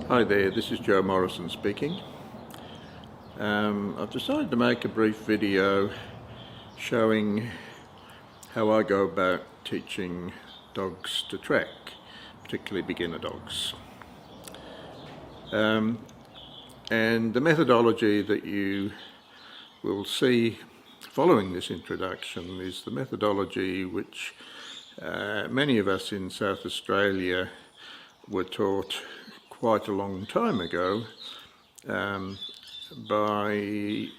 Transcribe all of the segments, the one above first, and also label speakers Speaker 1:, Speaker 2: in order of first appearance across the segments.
Speaker 1: Hi there, this is Joe Morrison speaking. I've decided to make a brief video showing how I go about teaching dogs to track, particularly beginner dogs. And the methodology that you will see following this introduction is the methodology which many of us in South Australia were taught quite a long time ago by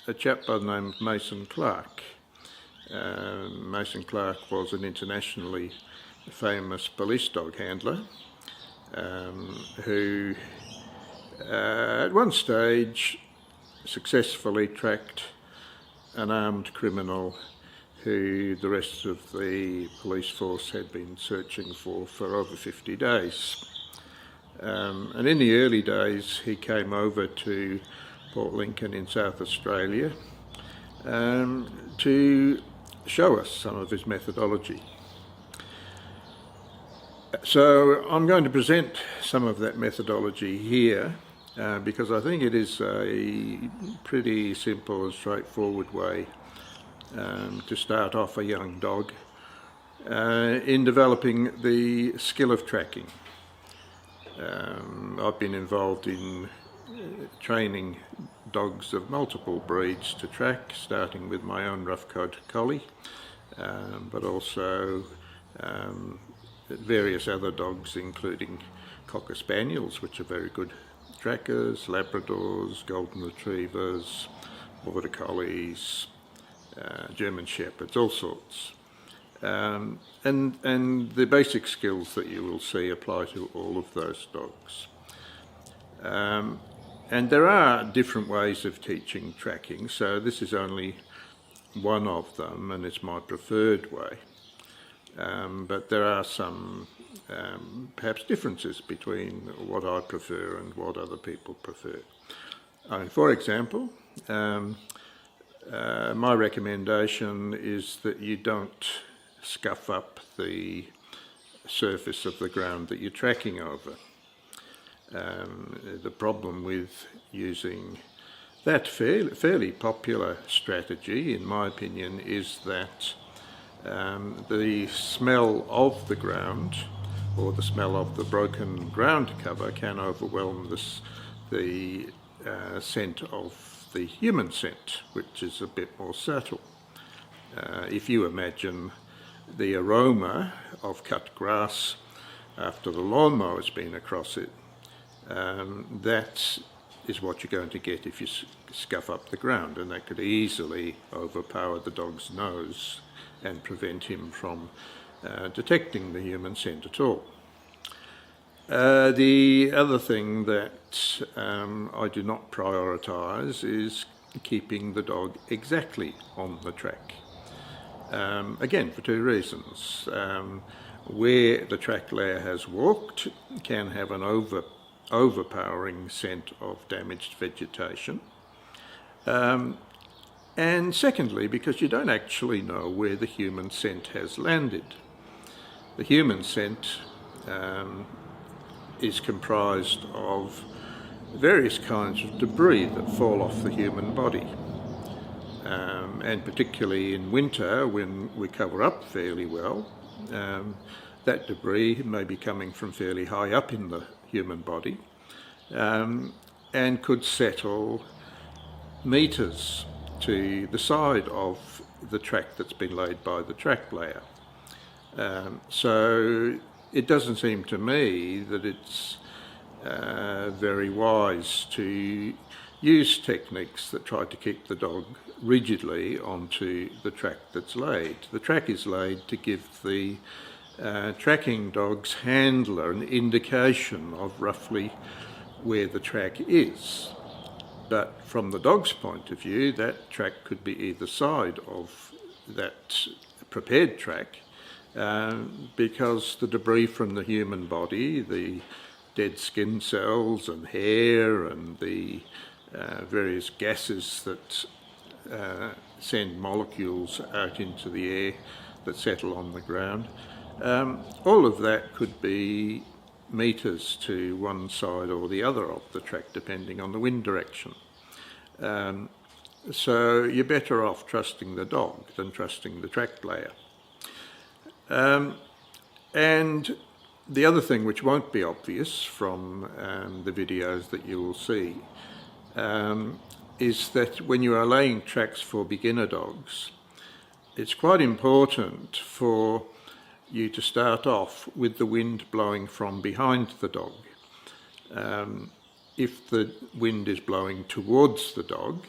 Speaker 1: a chap by the name of Mason Clark. Mason Clark was an internationally famous police dog handler who at one stage successfully tracked an armed criminal who the rest of the police force had been searching for over 50 days. And in the early days he came over to Port Lincoln in South Australia to show us some of his methodology. So I'm going to present some of that methodology here because I think it is a pretty simple and straightforward way to start off a young dog in developing the skill of tracking. I've been involved in training dogs of multiple breeds to track, starting with my own rough-coat collie, but also various other dogs, including Cocker Spaniels, which are very good trackers, Labradors, Golden Retrievers, Border Collies, German Shepherds, all sorts. And the basic skills that you will see apply to all of those dogs. And there are different ways of teaching tracking, so this is only one of them and it's my preferred way. But there are some perhaps differences between what I prefer and what other people prefer. For example, my recommendation is that you don't scuff up the surface of the ground that you're tracking over. The problem with using that fairly popular strategy, in my opinion, is that the smell of the ground or the smell of the broken ground cover can overwhelm the scent of the human scent, which is a bit more subtle. If you imagine the aroma of cut grass after the lawnmower's been across it, that is what you're going to get if you scuff up the ground, and that could easily overpower the dog's nose and prevent him from detecting the human scent at all. The other thing that I do not prioritise is keeping the dog exactly on the track. Again, for two reasons. Where the track layer has walked can have an overpowering scent of damaged vegetation. And secondly, because you don't actually know where the human scent has landed. The human scent is comprised of various kinds of debris that fall off the human body. And particularly in winter, when we cover up fairly well, that debris may be coming from fairly high up in the human body and could settle metres to the side of the track that's been laid by the track layer. So it doesn't seem to me that it's very wise to use techniques that try to keep the dog rigidly onto the track that's laid. The track is laid to give the tracking dog's handler an indication of roughly where the track is. But from the dog's point of view, that track could be either side of that prepared track because the debris from the human body, the dead skin cells and hair and the various gases that send molecules out into the air that settle on the ground, all of that could be metres to one side or the other of the track, depending on the wind direction. So you're better off trusting the dog than trusting the track layer. And the other thing which won't be obvious from the videos that you will see is that when you are laying tracks for beginner dogs, it's quite important for you to start off with the wind blowing from behind the dog. If the wind is blowing towards the dog,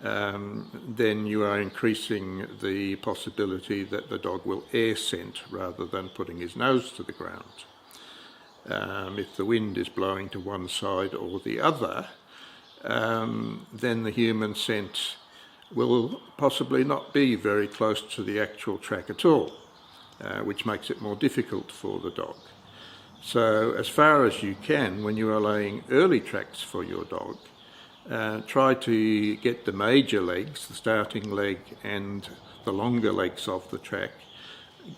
Speaker 1: then you are increasing the possibility that the dog will air scent rather than putting his nose to the ground. If the wind is blowing to one side or the other, then the human scent will possibly not be very close to the actual track at all, which makes it more difficult for the dog. So as far as you can, when you are laying early tracks for your dog, try to get the major legs, the starting leg and the longer legs of the track,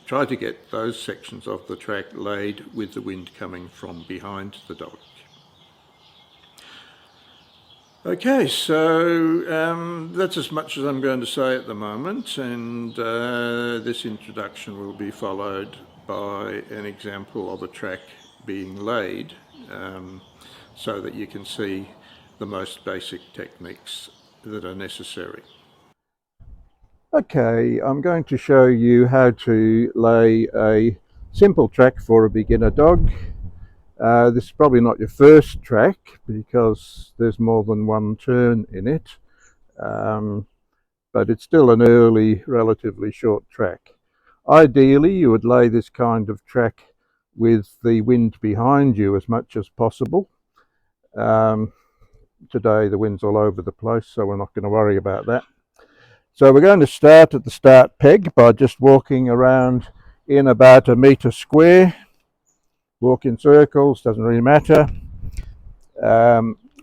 Speaker 1: try to get those sections of the track laid with the wind coming from behind the dog. Okay, so that's as much as I'm going to say at the moment, and this introduction will be followed by an example of a track being laid so that you can see the most basic techniques that are necessary. Okay, I'm going to show you how to lay a simple track for a beginner dog. This is probably not your first track because there's more than one turn in it, but it's still an early, relatively short track. Ideally, you would lay this kind of track with the wind behind you as much as possible. Today the wind's all over the place, so we're not going to worry about that. So we're going to start at the start peg by just walking around in about 1 metre square. Walk in circles, doesn't really matter.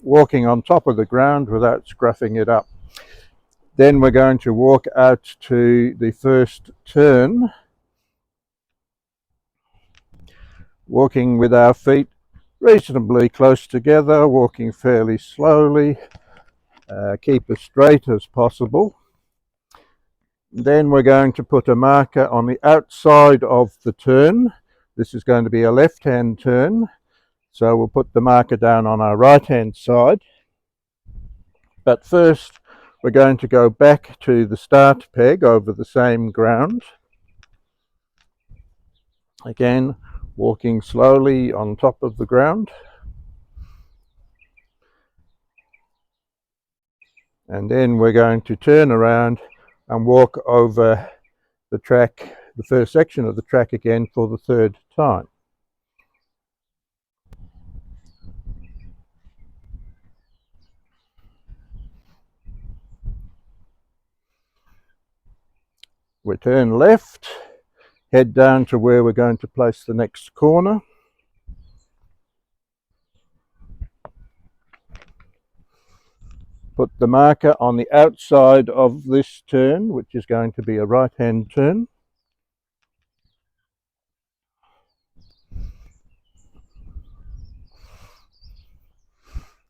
Speaker 1: Walking on top of the ground without scruffing it up. Then we're going to walk out to the first turn, walking with our feet reasonably close together, walking fairly slowly, keep as straight as possible. Then we're going to put a marker on the outside of the turn. This is going to be a left-hand turn, so we'll put the marker down on our right-hand side. But first, we're going to go back to the start peg over the same ground. Again, walking slowly on top of the ground. And then we're going to turn around and walk over the track, the first section of the track again for the third time. We turn left, head down to where we're going to place the next corner. Put the marker on the outside of this turn, which is going to be a right-hand turn.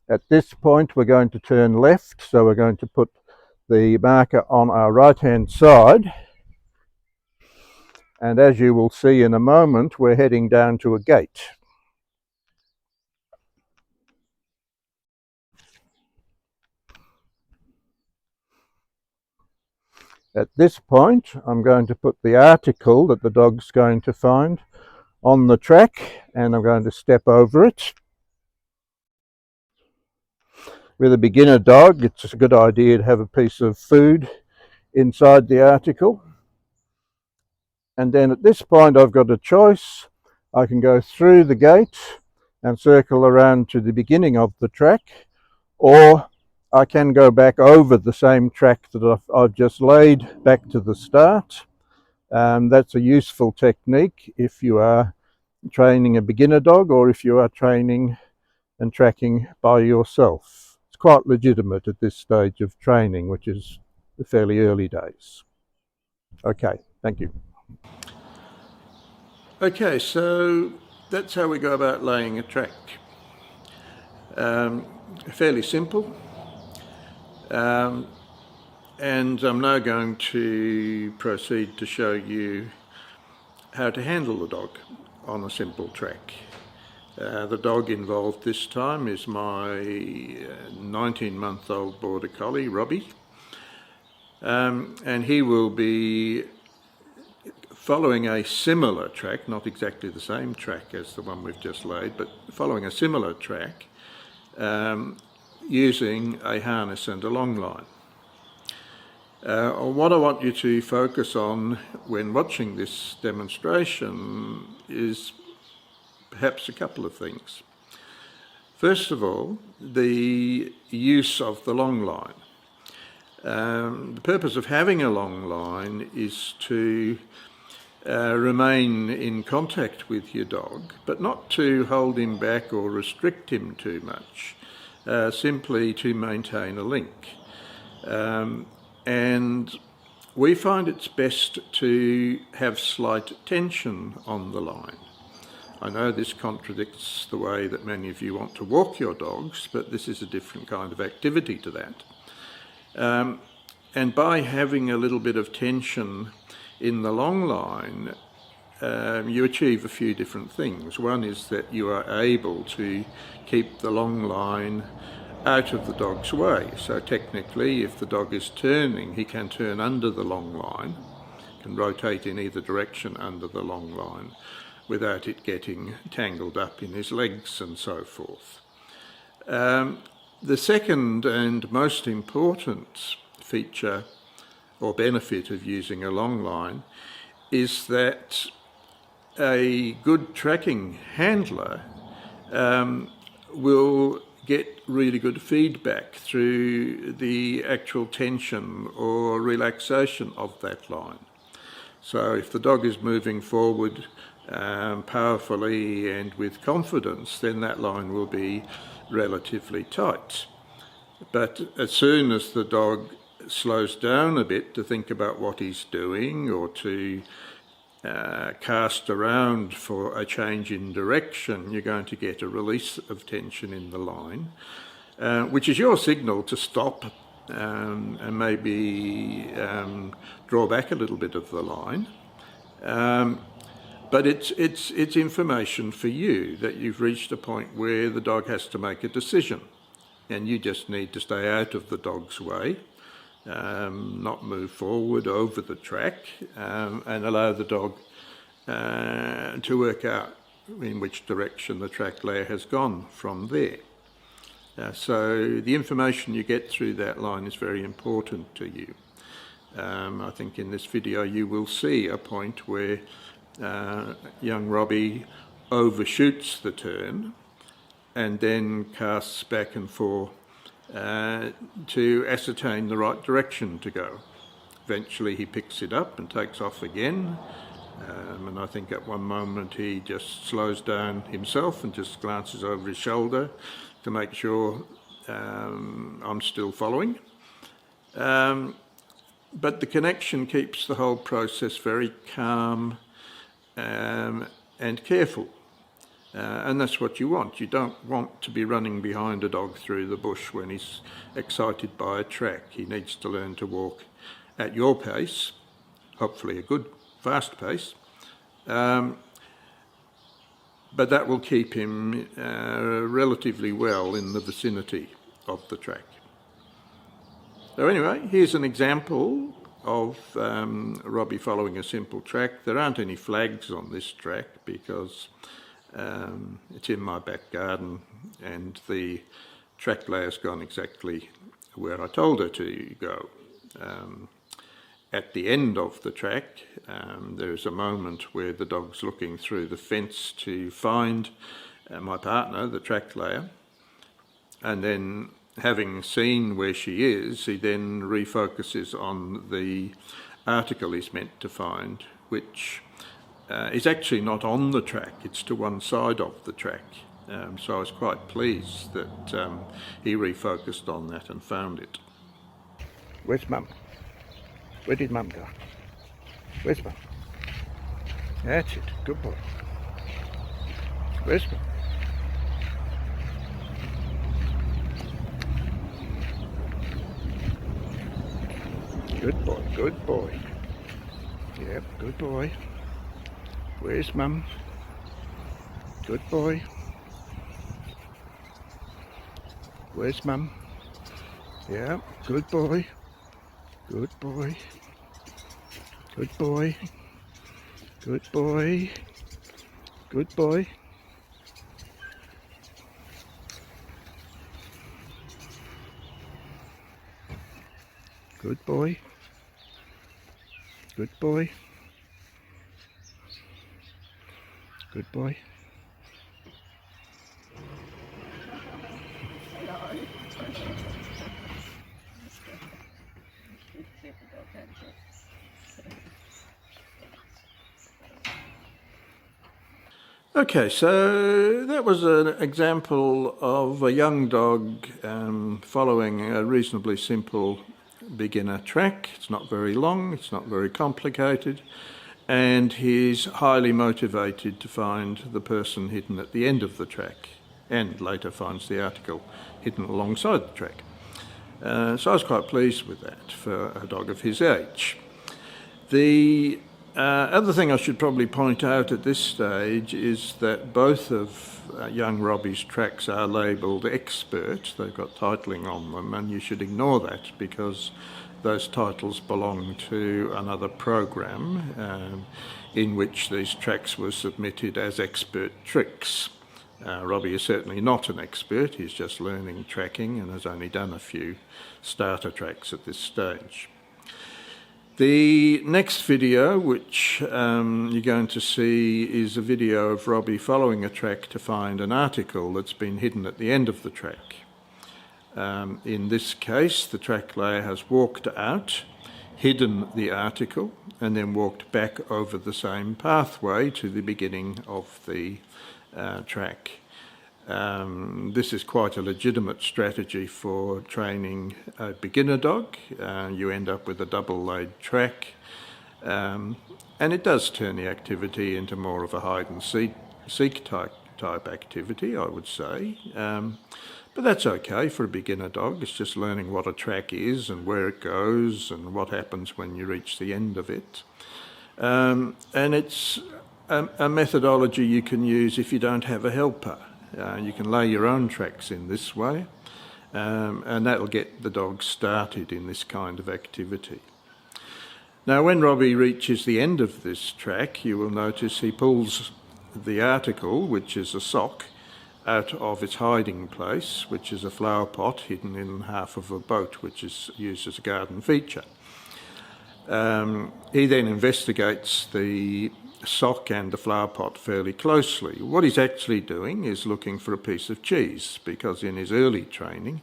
Speaker 1: At this point, we're going to turn left, so we're going to put the marker on our right-hand side. And as you will see in a moment, we're heading down to a gate. At this point, I'm going to put the article that the dog's going to find on the track, and I'm going to step over it. With a beginner dog, it's a good idea to have a piece of food inside the article. And then at this point, I've got a choice. I can go through the gate and circle around to the beginning of the track, or I can go back over the same track that I've just laid back to the start. That's a useful technique if you are training a beginner dog or if you are training and tracking by yourself. It's quite legitimate at this stage of training, which is the fairly early days. Okay, thank you. Okay, so that's how we go about laying a track. Fairly simple. And I'm now going to proceed to show you how to handle the dog on a simple track. The dog involved this time is my 19-month-old Border Collie, Robbie. And he will be following a similar track, not exactly the same track as the one we've just laid, but following a similar track using a harness and a long line. What I want you to focus on when watching this demonstration is perhaps a couple of things. First of all, the use of the long line. The purpose of having a long line is to remain in contact with your dog, but not to hold him back or restrict him too much, simply to maintain a link. And we find it's best to have slight tension on the line. I know this contradicts the way that many of you want to walk your dogs, but this is a different kind of activity to that. And by having a little bit of tension in the long line, you achieve a few different things. One is that you are able to keep the long line out of the dog's way. So technically, if the dog is turning, he can turn under the long line, can rotate in either direction under the long line without it getting tangled up in his legs and so forth. The second and most important feature or benefit of using a long line is that a good tracking handler will get really good feedback through the actual tension or relaxation of that line. So if the dog is moving forward powerfully and with confidence, then that line will be relatively tight. But as soon as the dog slows down a bit to think about what he's doing or to cast around for a change in direction, you're going to get a release of tension in the line, which is your signal to stop and maybe draw back a little bit of the line. But it's information for you that you've reached a point where the dog has to make a decision, and you just need to stay out of the dog's way, not move forward over the track, and allow the dog to work out in which direction the track layer has gone from there. So the information you get through that line is very important to you. I think in this video you will see a point where young Robbie overshoots the turn and then casts back and forth to ascertain the right direction to go. Eventually he picks it up and takes off again, and I think at one moment he just slows down himself and just glances over his shoulder to make sure I'm still following. But the connection keeps the whole process very calm and careful. And that's what you want. You don't want to be running behind a dog through the bush when he's excited by a track. He needs to learn to walk at your pace, hopefully a good, fast pace. But that will keep him relatively well in the vicinity of the track. So anyway, here's an example of Robbie following a simple track. There aren't any flags on this track because it's in my back garden and the track layer's gone exactly where I told her to go. At the end of the track, there's a moment where the dog's looking through the fence to find my partner, the track layer, and then having seen where she is, he then refocuses on the article he's meant to find, which is actually not on the track, it's to one side of the track. So I was quite pleased that he refocused on that and found it. Where's Mum? Where did Mum go? Where's Mum? That's it, good boy. Where's Mum? Good boy, good boy. Yep, good boy. Where's Mum? Good boy. Where's Mum? Yeah, good boy. Good boy. Good boy. Good boy. Good boy. Good boy. Good boy. Good boy. Okay, so that was an example of a young dog following a reasonably simple beginner track. It's not very long, it's not very complicated, and he's highly motivated to find the person hidden at the end of the track, and later finds the article hidden alongside the track. So I was quite pleased with that for a dog of his age. The other thing I should probably point out at this stage is that both of young Robbie's tracks are labelled expert. They've got titling on them, and you should ignore that because those titles belong to another program in which these tracks were submitted as expert tricks. Robbie is certainly not an expert, he's just learning tracking and has only done a few starter tracks at this stage. The next video, which you're going to see, is a video of Robbie following a track to find an article that's been hidden at the end of the track. In this case, the track layer has walked out, hidden the article, and then walked back over the same pathway to the beginning of the track. This is quite a legitimate strategy for training a beginner dog. You end up with a double-laid track, and it does turn the activity into more of a hide-and-seek type activity, I would say. But that's okay for a beginner dog. It's just learning what a track is and where it goes and what happens when you reach the end of it. And it's a methodology you can use if you don't have a helper. You can lay your own tracks in this way, and that'll get the dog started in this kind of activity. Now, when Robbie reaches the end of this track, you will notice he pulls the article, which is a sock, out of its hiding place, which is a flower pot hidden in half of a boat, which is used as a garden feature. He then investigates the sock and the flower pot fairly closely. What he's actually doing is looking for a piece of cheese, because in his early training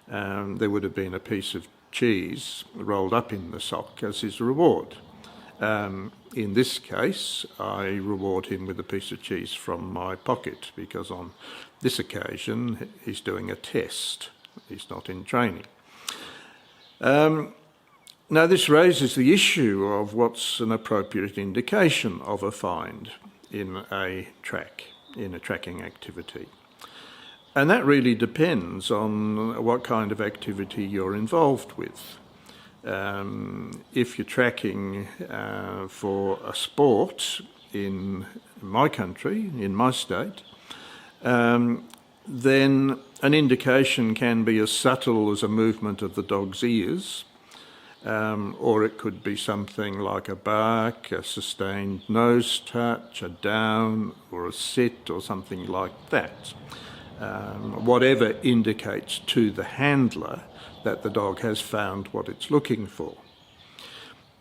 Speaker 1: there would have been a piece of cheese rolled up in the sock as his reward. In this case, I reward him with a piece of cheese from my pocket, because on this occasion he's doing a test. He's not in training. Now, this raises the issue of what's an appropriate indication of a find in a track, in a tracking activity. And that really depends on what kind of activity you're involved with. If you're tracking for a sport in my country, in my state, then an indication can be as subtle as a movement of the dog's ears, or it could be something like a bark, a sustained nose touch, a down, or a sit, or something like that. Whatever indicates to the handler that the dog has found what it's looking for.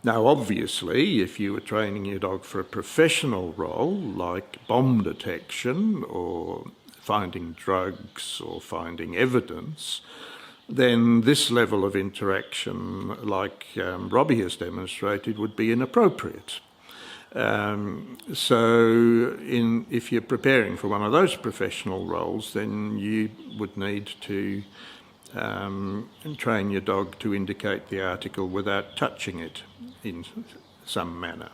Speaker 1: Now, obviously, if you were training your dog for a professional role, like bomb detection, or finding drugs, or finding evidence, then this level of interaction, like Robbie has demonstrated, would be inappropriate. If you're preparing for one of those professional roles, then you would need to train your dog to indicate the article without touching it in some manner.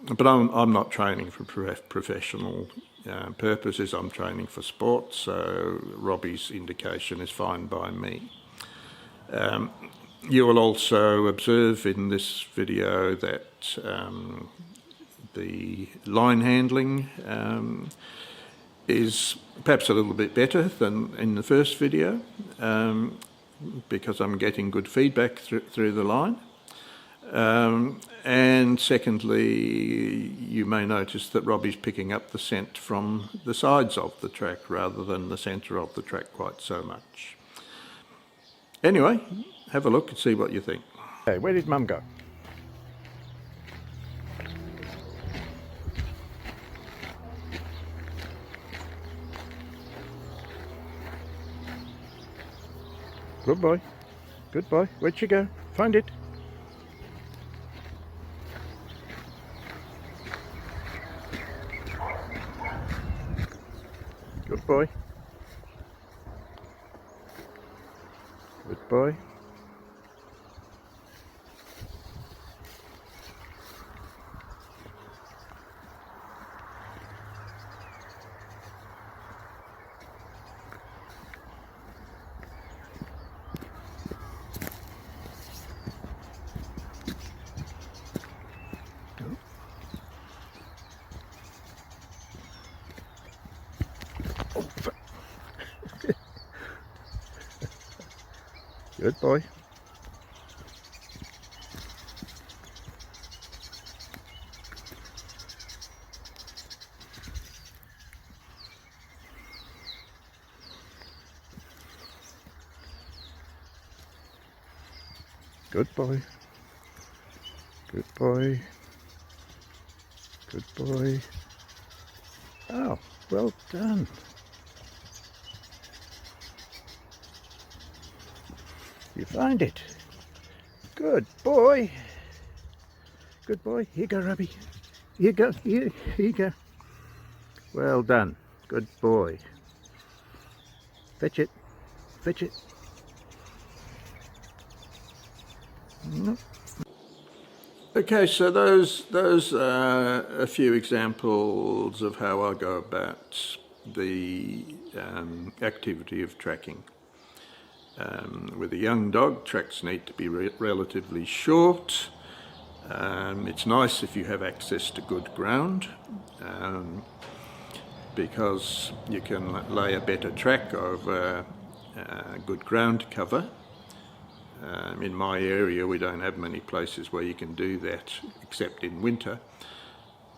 Speaker 1: But I'm not training for professional purposes. I'm training for sport, so Robbie's indication is fine by me. You will also observe in this video that the line handling is perhaps a little bit better than in the first video, because I'm getting good feedback through the line. And secondly, you may notice that Robbie's picking up the scent from the sides of the track rather than the centre of the track quite so much. Anyway, have a look and see what you think. Hey, where did Mum go? Good boy. Good boy. Where'd she go? Find it. Good boy. Good boy. Good boy. Good boy. Good boy. Good boy. Oh, well done. You find it. Good boy. Good boy. Here you go, Robbie. Here you go. Here you go. Well done. Good boy. Fetch it. Fetch it. No. Okay, so those are a few examples of how I go about the activity of tracking. With a young dog, tracks need to be relatively short. It's nice if you have access to good ground, because you can lay a better track over good ground cover. In my area we don't have many places where you can do that except in winter.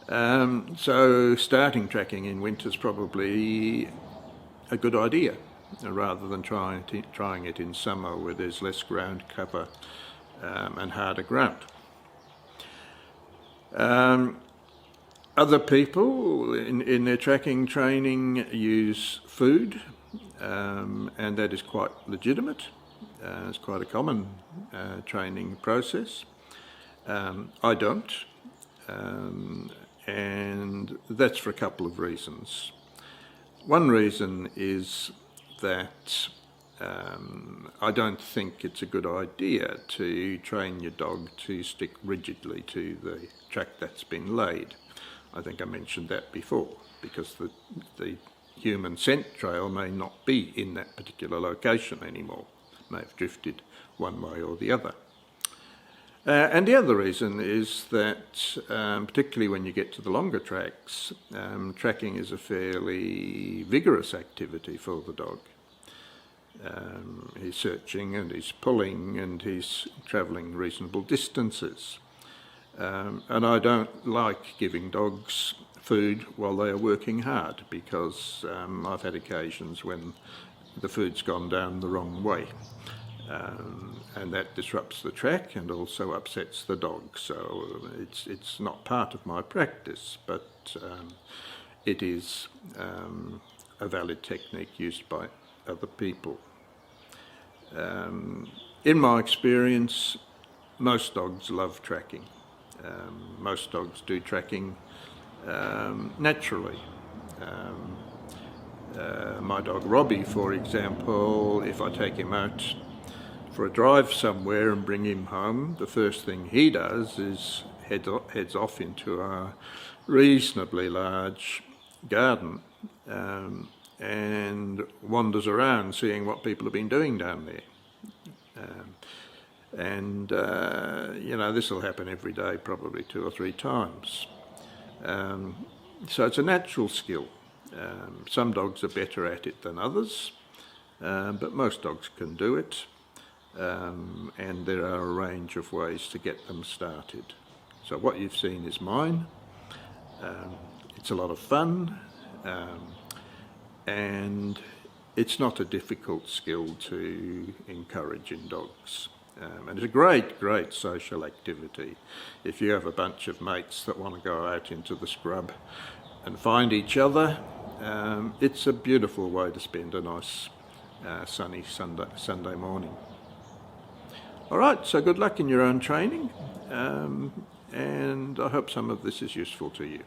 Speaker 1: So starting tracking in winter is probably a good idea, rather than trying it in summer where there's less ground cover and harder ground. Other people in their tracking training use food, and that is quite legitimate. It's quite a common training process. I don't, and that's for a couple of reasons. One reason is that I don't think it's a good idea to train your dog to stick rigidly to the track that's been laid. I think I mentioned that before, because the human scent trail may not be in that particular location anymore, may have drifted one way or the other. And the other reason is that, particularly when you get to the longer tracks, tracking is a fairly vigorous activity for the dog. He's searching and he's pulling and he's travelling reasonable distances. And I don't like giving dogs food while they are working hard, because I've had occasions when the food's gone down the wrong way. And that disrupts the track and also upsets the dog. So it's not part of my practice, but it is a valid technique used by other people. In my experience, most dogs love tracking. Most dogs do tracking naturally. My dog Robbie, for example, if I take him out for a drive somewhere and bring him home, the first thing he does is heads off into a reasonably large garden and wanders around seeing what people have been doing down there. This will happen every day, probably 2 or 3 times. So it's a natural skill. Some dogs are better at it than others, but most dogs can do it, and there are a range of ways to get them started. So what you've seen is mine. It's a lot of fun, and it's not a difficult skill to encourage in dogs. And it's a great social activity. If you have a bunch of mates that want to go out into the scrub and find each other, it's a beautiful way to spend a nice sunny Sunday morning. All right, so good luck in your own training, and I hope some of this is useful to you.